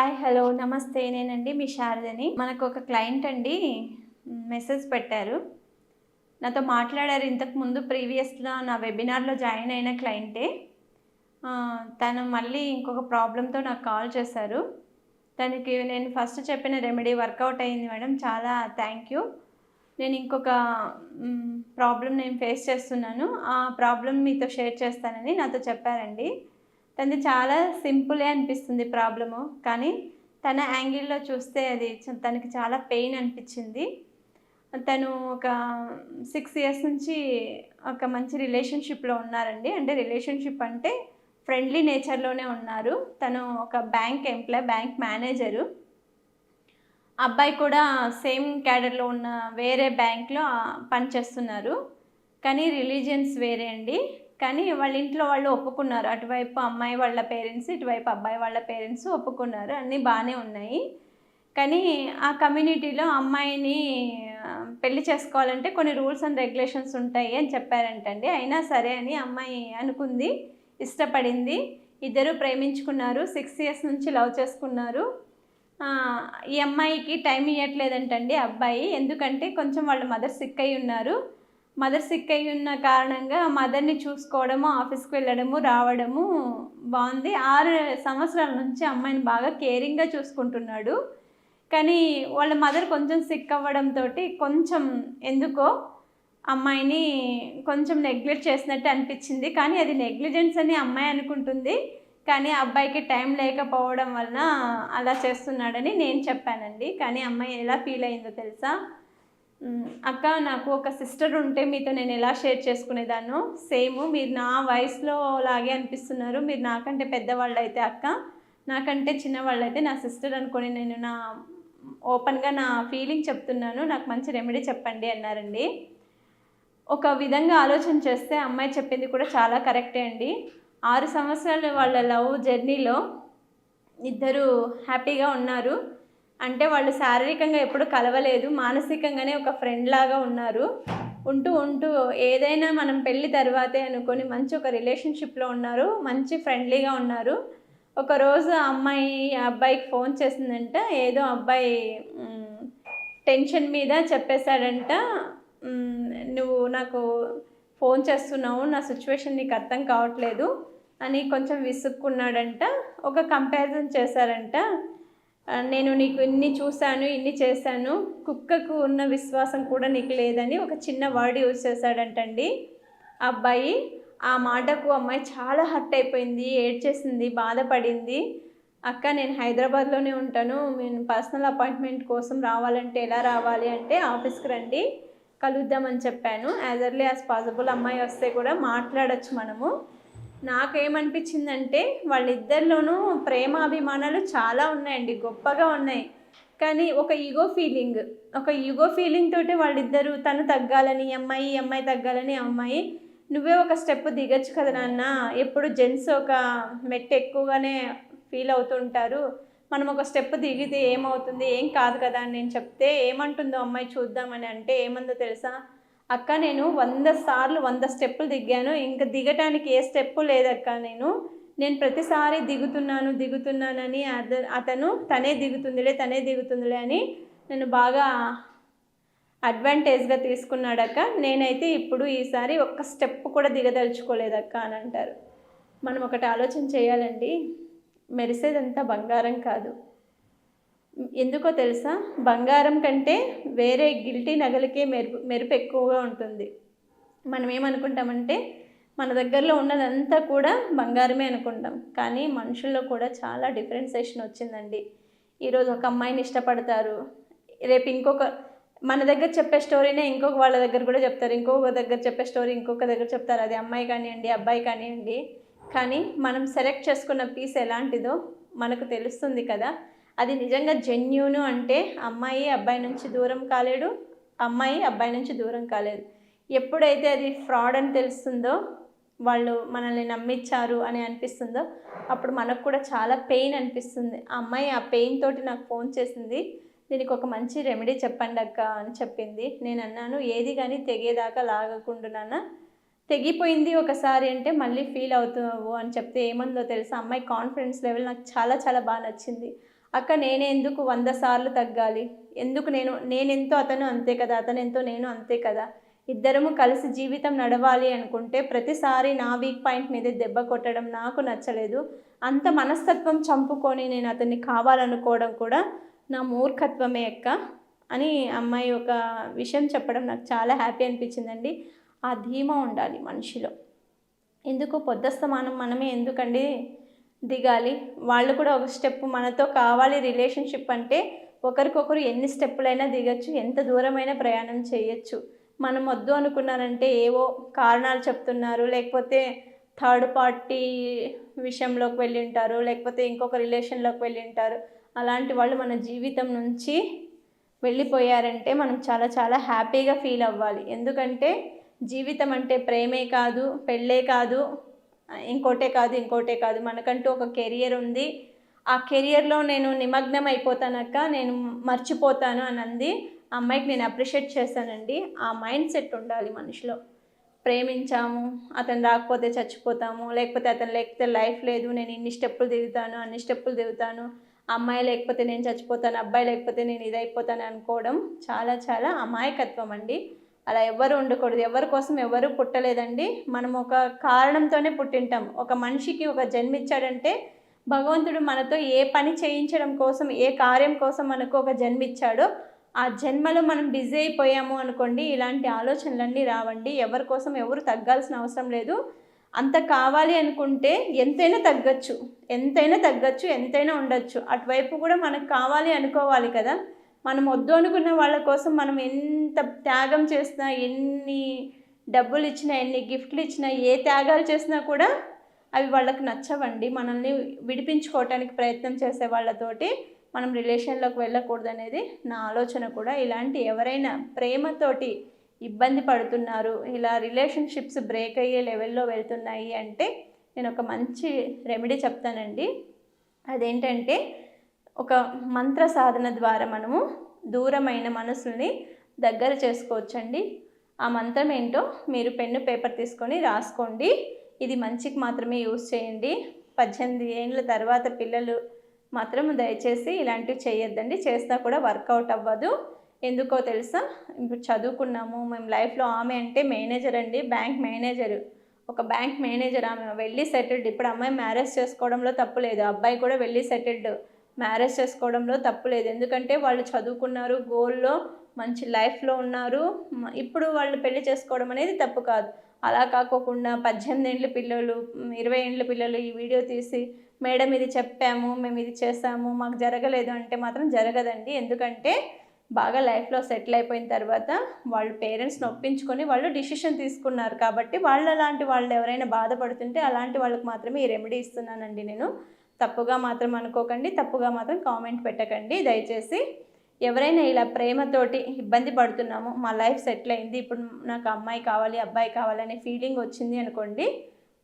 Hi hello నమస్తే నేనండి మీ శారదని. మనకు ఒక క్లయింట్ అండి మెసేజ్ పెట్టారు. నాతో మాట్లాడారు ఇంతకుముందు ప్రీవియస్‌లో నా వెబినార్‌లో జాయిన్ అయిన క్లయింటే. తను మళ్ళీ ఇంకొక ప్రాబ్లమ్‌తో నాకు కాల్ చేశారు. తనకి నేను ఫస్ట్ చెప్పిన రెమెడీ వర్కౌట్ అయింది మేడం. చాలా థ్యాంక్ యూ. నేను ఇంకొక ప్రాబ్లమ్ నేను ఫేస్ చేస్తున్నాను. ఆ ప్రాబ్లమ్ మీతో షేర్ చేస్తానని నాతో చెప్పారండి. తనది చాలా సింపులే అనిపిస్తుంది ప్రాబ్లము. కానీ తన యాంగిల్‌లో చూస్తే అది తనకి చాలా పెయిన్ అనిపించింది. తను ఒక 6 ఇయర్స్ నుంచి ఒక మంచి రిలేషన్‌షిప్‌లో ఉన్నారండి. అంటే రిలేషన్‌షిప్ అంటే ఫ్రెండ్లీ నేచర్‌లోనే ఉన్నారు. తను ఒక బ్యాంక్ ఎంప్లాయ్, బ్యాంక్ మేనేజరు. అబ్బాయి కూడా సేమ్ క్యాడర్‌లో ఉన్న వేరే బ్యాంక్‌లో పనిచేస్తున్నారు. కానీ రిలీజియన్స్ వేరే అండి. కానీ వాళ్ళ ఇంట్లో వాళ్ళు ఒప్పుకున్నారు. అటువైపు అమ్మాయి వాళ్ళ పేరెంట్స్, ఇటువైపు అబ్బాయి వాళ్ళ పేరెంట్స్ ఒప్పుకున్నారు. అన్నీ బాగానే ఉన్నాయి. కానీ ఆ కమ్యూనిటీలో అమ్మాయిని పెళ్లి చేసుకోవాలంటే కొన్ని రూల్స్ అండ్ రెగ్యులేషన్స్ ఉంటాయి అని చెప్పారంటండి. అయినా సరే అని అమ్మాయి అనుకుంది, ఇష్టపడింది. ఇద్దరు ప్రేమించుకున్నారు. 6 ఇయర్స్ నుంచి లవ్ చేసుకున్నారు. ఈ అమ్మాయికి టైం ఇవ్వట్లేదంటండి అబ్బాయి. ఎందుకంటే కొంచెం వాళ్ళ మదర్ సిక్ అయి ఉన్నారు. మదర్ సిక్ అయి ఉన్న కారణంగా మదర్ని చూసుకోవడము, ఆఫీస్కి వెళ్ళడము, రావడము బాగుంది. 6 సంవత్సరాల నుంచి అమ్మాయిని బాగా కేరింగ్గా చూసుకుంటున్నాడు. కానీ వాళ్ళ మదర్ కొంచెం సిక్ అవ్వడంతో కొంచెం ఎందుకో అమ్మాయిని కొంచెం నెగ్లెక్ట్ చేసినట్టు అనిపించింది. కానీ అది నెగ్లిజెన్స్ అని అమ్మాయి అనుకుంటుంది. కానీ అబ్బాయికి టైం లేకపోవడం వలన అలా చేస్తున్నాడని నేను చెప్పానండి. కానీ అమ్మాయి ఎలా ఫీల్ అయిందో తెలుసా? అక్క, నాకు ఒక సిస్టర్ ఉంటే మీతో నేను ఎలా షేర్ చేసుకునేదాన్నో సేమ్ మీరు నా వయసులో లాగే అనిపిస్తున్నారు. మీరు నాకంటే పెద్దవాళ్ళు అయితే అక్క, నాకంటే చిన్నవాళ్ళు అయితే నా సిస్టర్ అనుకొని నేను ఓపెన్గా నా ఫీలింగ్ చెప్తున్నాను. నాకు మంచి రెమెడీ చెప్పండి అన్నారండి. ఒక విధంగా ఆలోచన చేస్తే అమ్మాయి చెప్పింది కూడా చాలా కరెక్టే అండి. 6 సంవత్సరాలు వాళ్ళ లవ్ జర్నీలో ఇద్దరు హ్యాపీగా ఉన్నారు. అంటే వాళ్ళు శారీరకంగా ఎప్పుడు కలవలేదు, మానసికంగానే ఒక ఫ్రెండ్ లాగా ఉన్నారు. ఉంటూ ఏదైనా మనం పెళ్ళి తర్వాతే అనుకొని మంచి ఒక రిలేషన్షిప్లో ఉన్నారు, మంచి ఫ్రెండ్లీగా ఉన్నారు. ఒకరోజు అమ్మాయి అబ్బాయికి ఫోన్ చేసిందంట. ఏదో అబ్బాయి టెన్షన్ మీద చెప్పేశాడంట, నువ్వు నాకు ఫోన్ చేస్తున్నావు, నా సిచ్యువేషన్ నీకు అర్థం కావట్లేదు అని కొంచెం విసుక్కున్నాడంట. ఒక కంపారిజన్ చేశారంట. నేను నీకు ఇన్ని చూశాను, ఇన్ని చేశాను, కుక్కకు ఉన్న విశ్వాసం కూడా నీకు లేదని ఒక చిన్న వర్డ్ యూజ్ చేశాడంటండి అబ్బాయి. ఆ మాటకు అమ్మాయి చాలా హర్ట్ అయిపోయింది, ఏడ్చేసింది, బాధపడింది. అక్క, నేను హైదరాబాద్లోనే ఉంటాను, నేను పర్సనల్ అపాయింట్మెంట్ కోసం రావాలంటే ఎలా రావాలి అంటే ఆఫీస్కి రండి, కలుద్దామని చెప్పాను. యాజ్ ఎర్లీ యాజ్ పాసిబుల్ అమ్మాయి వస్తే కూడా మాట్లాడచ్చు మనము. నాకేమనిపించిందంటే వాళ్ళిద్దరిలోనూ ప్రేమాభిమానాలు చాలా ఉన్నాయండి, గొప్పగా ఉన్నాయి. కానీ ఒక ఈగో ఫీలింగ్ తోటి వాళ్ళిద్దరూ తను తగ్గాలని అమ్మాయి, అమ్మాయి తగ్గాలని అమ్మాయి. నువ్వే ఒక స్టెప్ దిగచ్చు కదా నాన్న, ఎప్పుడు జెంట్స్ ఒక మెట్టు ఎక్కువగానే ఫీల్ అవుతుంటారు, మనం ఒక స్టెప్ దిగితే ఏమవుతుంది, ఏం కాదు కదా అని నేను చెప్తే ఏమంటుందో అమ్మాయి చూద్దామని. అంటే ఏమందో తెలుసా? అక్క, నేను 100 సార్లు 100 స్టెప్పులు దిగాను, ఇంకా దిగటానికి ఏ స్టెప్పు లేదక్క. నేను ప్రతిసారి దిగుతున్నానని అతను తనే దిగుతుందిలే అని నేను బాగా అడ్వాంటేజ్గా తీసుకున్నాడక్క. నేనైతే ఇప్పుడు ఈసారి ఒక్క స్టెప్ కూడా దిగదలుచుకోలేదక్క అని అంటారు. మనం ఒకటి ఆలోచన చేయాలండి, మెరిసేదంతా బంగారం కాదు. ఎందుకో తెలుసా? బంగారం కంటే వేరే గిల్టీ నగలకే మెరుపు ఎక్కువగా ఉంటుంది. మనం ఏమనుకుంటామంటే మన దగ్గరలో ఉన్నదంతా కూడా బంగారమే అనుకుంటాం. కానీ మనుషుల్లో కూడా చాలా డిఫరెన్సేషన్ వచ్చిందండి. ఈరోజు ఒక అమ్మాయిని ఇష్టపడతారు, రేపు మన దగ్గర చెప్పే స్టోరీనే ఇంకొక వాళ్ళ దగ్గర కూడా చెప్తారు, ఇంకొక దగ్గర చెప్పే స్టోరీ ఇంకొక దగ్గర చెప్తారు. అది అమ్మాయి కానివ్వండి, అబ్బాయి కానివ్వండి. కానీ మనం సెలెక్ట్ చేసుకున్న పీస్ ఎలాంటిదో మనకు తెలుస్తుంది కదా. అది నిజంగా జెన్యూను అంటే అమ్మాయి అబ్బాయి నుంచి దూరం కాలేడు, అమ్మాయి అబ్బాయి నుంచి దూరం కాలేదు. ఎప్పుడైతే అది ఫ్రాడ్ అని తెలుస్తుందో, వాళ్ళు మనల్ని నమ్మించారు అని అనిపిస్తుందో, అప్పుడు మనకు కూడా చాలా పెయిన్ అనిపిస్తుంది. ఆ అమ్మాయి ఆ పెయిన్ తోటి నాకు ఫోన్ చేసింది, దీనికి ఒక మంచి రెమెడీ చెప్పండి అక్క అని చెప్పింది. నేను అన్నాను, ఏది కానీ తెగేదాకా లాగకుండా, తెగిపోయింది ఒకసారి అంటే మళ్ళీ ఫీల్ అవుతున్నావు అని చెప్తే ఏమందో తెలుసా? అమ్మాయి కాన్ఫిడెన్స్ లెవెల్ నాకు చాలా చాలా బాగా నచ్చింది. అక్క నేనెందుకు 100 సార్లు తగ్గాలి, ఎందుకు నేనెంతో అతను అంతే కదా, అతనెంతో నేను అంతే కదా, ఇద్దరము కలిసి జీవితం నడవాలి అనుకుంటే ప్రతిసారి నా వీక్ పాయింట్ మీద దెబ్బ కొట్టడం నాకు నచ్చలేదు. అంత మనస్తత్వం చంపుకొని నేను అతన్ని కావాలనుకోవడం కూడా నా మూర్ఖత్వమే అక్క అని అమ్మాయి ఒక విషయం చెప్పడం నాకు చాలా హ్యాపీ అనిపించిందండి. ఆ ధీమా ఉండాలి మనిషిలో. ఎందుకు పొద్దస్తమానం మనమే ఎందుకండి దిగాలి, వాళ్ళు కూడా ఒక స్టెప్ మనతో కావాలి. రిలేషన్షిప్ అంటే ఒకరికొకరు ఎన్ని స్టెప్పులైనా దిగచ్చు, ఎంత దూరమైనా ప్రయాణం చేయొచ్చు. మనం వద్దు అనుకున్నారంటే ఏవో కారణాలు చెప్తున్నారు, లేకపోతే థర్డ్ పార్టీ విషయంలోకి వెళ్ళి ఉంటారు, లేకపోతే ఇంకొక రిలేషన్లోకి వెళ్ళి ఉంటారు. అలాంటి వాళ్ళు మన జీవితం నుంచి వెళ్ళిపోయారంటే మనం చాలా చాలా హ్యాపీగా ఫీల్ అవ్వాలి. ఎందుకంటే జీవితం అంటే ప్రేమే కాదు, పెళ్ళే కాదు, ఇంకోటే కాదు. మనకంటూ ఒక కెరియర్ ఉంది. ఆ కెరియర్లో నేను నిమగ్నం అయిపోతానక్క, నేను మర్చిపోతాను అని అంది. ఆ అమ్మాయికి నేను అప్రిషియేట్ చేశానండి. ఆ మైండ్ సెట్ ఉండాలి మనిషిలో. ప్రేమించాము, అతను రాకపోతే చచ్చిపోతాము, లేకపోతే అతను లేకపోతే లైఫ్ లేదు, నేను ఇన్ని స్టెప్పులు దిగుతాను, అన్ని స్టెప్పులు దిగుతాను, అమ్మాయి లేకపోతే నేను చచ్చిపోతాను, అబ్బాయి లేకపోతే నేను ఇదైపోతాను అనుకోవడం చాలా చాలా అమాయకత్వం అండి. అలా ఎవరు ఉండకూడదు. ఎవరి కోసం ఎవరు పుట్టలేదండి. మనం ఒక కారణంతోనే పుట్టింటాం. ఒక మనిషికి ఒక జన్మిచ్చాడంటే భగవంతుడు మనతో ఏ పని చేయించడం కోసం, ఏ కార్యం కోసం మనకు ఒక జన్మిచ్చాడో ఆ జన్మలో మనం బిజీ అయిపోయాము అనుకోండి, ఇలాంటి ఆలోచనలన్నీ రావండి. ఎవరి కోసం ఎవరు తగ్గాల్సిన అవసరం లేదు. అంత కావాలి అనుకుంటే ఎంతైనా తగ్గచ్చు, ఎంతైనా ఉండొచ్చు. అటువైపు కూడా మనకు కావాలి అనుకోవాలి కదా. మనం వద్దు అనుకున్న వాళ్ళ కోసం మనం ఎంత త్యాగం చేసినా, ఎన్ని డబ్బులు ఇచ్చినా, ఎన్ని గిఫ్ట్లు ఇచ్చినా, ఏ త్యాగాలు చేసినా కూడా అవి వాళ్ళకి నచ్చవండి. మనల్ని విడిపించుకోవటానికి ప్రయత్నం చేసే వాళ్ళతోటి మనం రిలేషన్లోకి వెళ్ళకూడదు అనేది నా ఆలోచన కూడా. ఇలాంటి ఎవరైనా ప్రేమతోటి ఇబ్బంది పడుతున్నారు, ఇలా రిలేషన్షిప్స్ బ్రేక్ అయ్యే లెవెల్లో వెళ్తున్నాయి అంటే నేను ఒక మంచి రెమెడీ చెప్తానండి. అదేంటంటే ఒక మంత్ర సాధన ద్వారా మనము దూరమైన మనసుల్ని దగ్గర చేసుకోవచ్చండి. ఆ మంత్రం ఏంటో మీరు పెన్ను పేపర్ తీసుకొని రాసుకోండి. ఇది మంచికి మాత్రమే యూజ్ చేయండి. 18 ఏళ్ళ తర్వాత పిల్లలు మాత్రం దయచేసి ఇలాంటివి చేయొద్దండి. చేస్తా కూడా వర్కౌట్ అవ్వదు. ఎందుకో తెలుసా, ఇప్పుడు చదువుకున్నాము మేము లైఫ్లో. ఆమె అంటే మేనేజర్ అండి, బ్యాంక్ మేనేజర్. ఒక బ్యాంక్ మేనేజర్ ఆమె, వెళ్ళి సెటిల్డ్. ఇప్పుడు అమ్మాయి మ్యారేజ్ చేసుకోవడంలో తప్పు లేదు, అబ్బాయి కూడా వెళ్ళి సెటిల్డ్. మ్యారేజ్ చేసుకోవడంలో తప్పు లేదు. ఎందుకంటే వాళ్ళు చదువుకున్నారు, గోల్లో మంచి లైఫ్లో ఉన్నారు. ఇప్పుడు వాళ్ళు పెళ్లి చేసుకోవడం అనేది తప్పు కాదు. అలా కాకోకుండా 18 ఏళ్ళ పిల్లలు, 20 ఏళ్ళ పిల్లలు ఈ వీడియో తీసి మేడం ఇది చెప్పాము, మేము ఇది చేసాము, మాకు జరగలేదు అంటే మాత్రం జరగదండి. ఎందుకంటే బాగా లైఫ్లో సెటిల్ అయిపోయిన తర్వాత వాళ్ళు పేరెంట్స్ని ఒప్పించుకొని వాళ్ళు డిసిషన్ తీసుకున్నారు కాబట్టి, అలాంటి వాళ్ళు ఎవరైనా బాధపడుతుంటే అలాంటి వాళ్ళకి మాత్రమే ఈ రెమెడీ ఇస్తున్నానండి నేను. తప్పుగా మాత్రం అనుకోకండి, తప్పుగా మాత్రం కామెంట్ పెట్టకండి దయచేసి. ఎవరైనా ఇలా ప్రేమతోటి ఇబ్బంది పడుతున్నాము, మా లైఫ్ సెటిల్ అయింది, ఇప్పుడు నాకు అమ్మాయి కావాలి, అబ్బాయి కావాలనే ఫీలింగ్ వచ్చింది అనుకోండి,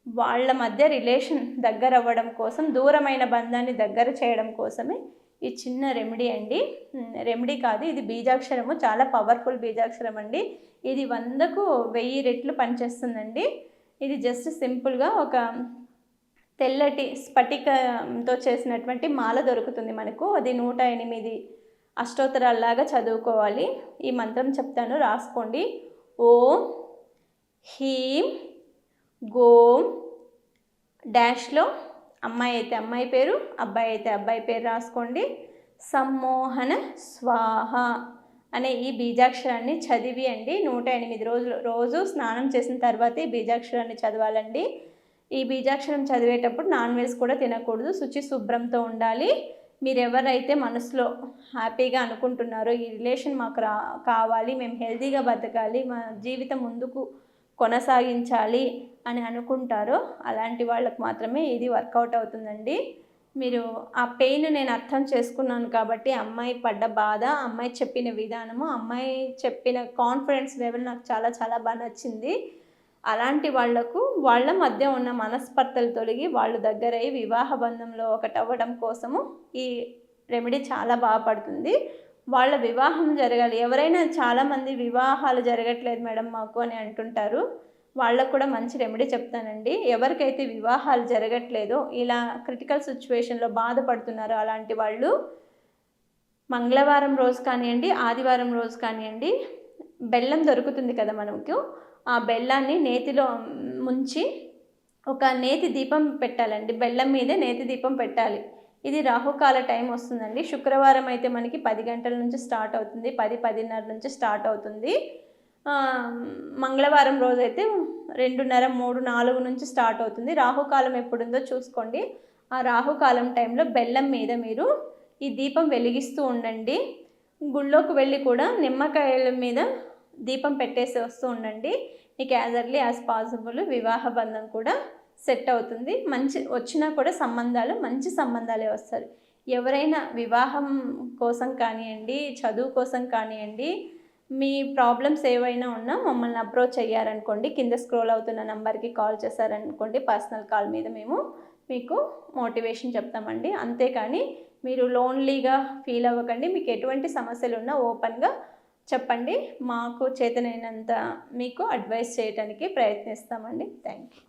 వాళ్ళ మధ్య రిలేషన్ దగ్గర అవ్వడం కోసం, దూరమైన బంధాన్ని దగ్గర చేయడం కోసమే ఈ చిన్న రెమెడీ అండి. రెమెడీ కాదు, ఇది బీజాక్షరము, చాలా పవర్ఫుల్ బీజాక్షరం అండి. ఇది 100కు 1000 రెట్లు పనిచేస్తుందండి. ఇది జస్ట్ సింపుల్గా ఒక తెల్లటి స్ఫటికంతో చేసినటువంటి మాల దొరుకుతుంది మనకు. అది 108 అష్టోత్తరాల్లాగా చదువుకోవాలి. ఈ మంత్రం చెప్తాను, రాసుకోండి. ఓం హ్రీం గోం డాష్లో అమ్మాయి అయితే అమ్మాయి పేరు, అబ్బాయి అయితే అబ్బాయి పేరు రాసుకోండి. సమ్మోహన స్వాహ అనే ఈ బీజాక్షరాన్ని చదివి అండి 108 రోజులు, రోజు స్నానం చేసిన తర్వాత ఈ బీజాక్షరాన్ని చదవాలండి. ఈ బీజాక్షరం చదివేటప్పుడు నాన్ వెజ్ కూడా తినకూడదు, శుచి శుభ్రంతో ఉండాలి. మీరు ఎవరైతే మనసులో హ్యాపీగా అనుకుంటున్నారో ఈ రిలేషన్ మాకు కావాలి, మేము హెల్తీగా బతకాలి, మా జీవితం ముందుకు కొనసాగించాలి అని అనుకుంటారో అలాంటి వాళ్ళకు మాత్రమే ఇది వర్కౌట్ అవుతుందండి. మీరు ఆ పెయిన్ నేను అర్థం చేసుకున్నాను కాబట్టి, అమ్మాయి పడ్డ బాధ, అమ్మాయి చెప్పిన విధానము, అమ్మాయి చెప్పిన కాన్ఫిడెన్స్ లెవెల్ నాకు చాలా చాలా బాగా నచ్చింది. అలాంటి వాళ్లకు వాళ్ళ మధ్య ఉన్న మనస్పర్ధలు తొలగి వాళ్ళు దగ్గరై వివాహ బంధంలో ఒకటవ్వడం కోసము ఈ రెమెడీ చాలా బాగా పడుతుంది. వాళ్ళ వివాహం జరగాలి. ఎవరైనా చాలామంది వివాహాలు జరగట్లేదు మేడం మాకు అని అంటుంటారు. వాళ్ళకు కూడా మంచి రెమెడీ చెప్తానండి. ఎవరికైతే వివాహాలు జరగట్లేదో, ఇలా క్రిటికల్ సిచ్యువేషన్లో బాధపడుతున్నారో అలాంటి వాళ్ళు మంగళవారం రోజు కానివ్వండి, ఆదివారం రోజు కానివ్వండి, బెల్లం దొరుకుతుంది కదా మనకు, ఆ బెల్లాన్ని నేతిలో ముంచి ఒక నేతి దీపం పెట్టాలండి. బెల్లం మీదే నేతి దీపం పెట్టాలి. ఇది రాహుకాల టైం వస్తుందండి. శుక్రవారం అయితే మనకి 10 గంటల నుంచి స్టార్ట్ అవుతుంది, 10-10:30 నుంచి స్టార్ట్ అవుతుంది. మంగళవారం రోజైతే 2:30, 3, 4 నుంచి స్టార్ట్ అవుతుంది. రాహుకాలం ఎప్పుడుందో చూసుకోండి. ఆ రాహుకాలం టైంలో బెల్లం మీద మీరు ఈ దీపం వెలిగిస్తూ ఉండండి. గుళ్ళోకి వెళ్ళి కూడా నిమ్మకాయల మీద దీపం పెట్టేసి వస్తూ ఉండండి. మీకు యాజ్ ఎర్లీ యాజ్ పాసిబుల్ వివాహ బంధం కూడా సెట్ అవుతుంది. వచ్చినా కూడా సంబంధాలు మంచి సంబంధాలే వస్తారు. ఎవరైనా వివాహం కోసం కానివ్వండి, చదువు కోసం కానివ్వండి, మీ ప్రాబ్లమ్స్ ఏవైనా ఉన్నా మమ్మల్ని అప్రోచ్ అయ్యారనుకోండి, కింద స్క్రోల్ అవుతున్న నెంబర్కి కాల్ చేశారనుకోండి, పర్సనల్ కాల్ మీద మేము మీకు మోటివేషన్ చెప్తామండి. అంతేకాని మీరు లోన్లీగా ఫీల్ అవ్వకండి. మీకు ఎటువంటి సమస్యలు ఉన్నా ఓపెన్గా చెప్పండి. మాకు చేతనైనంత మీకు అడ్వైస్ చేయడానికి ప్రయత్నిస్తామండి. Thank you.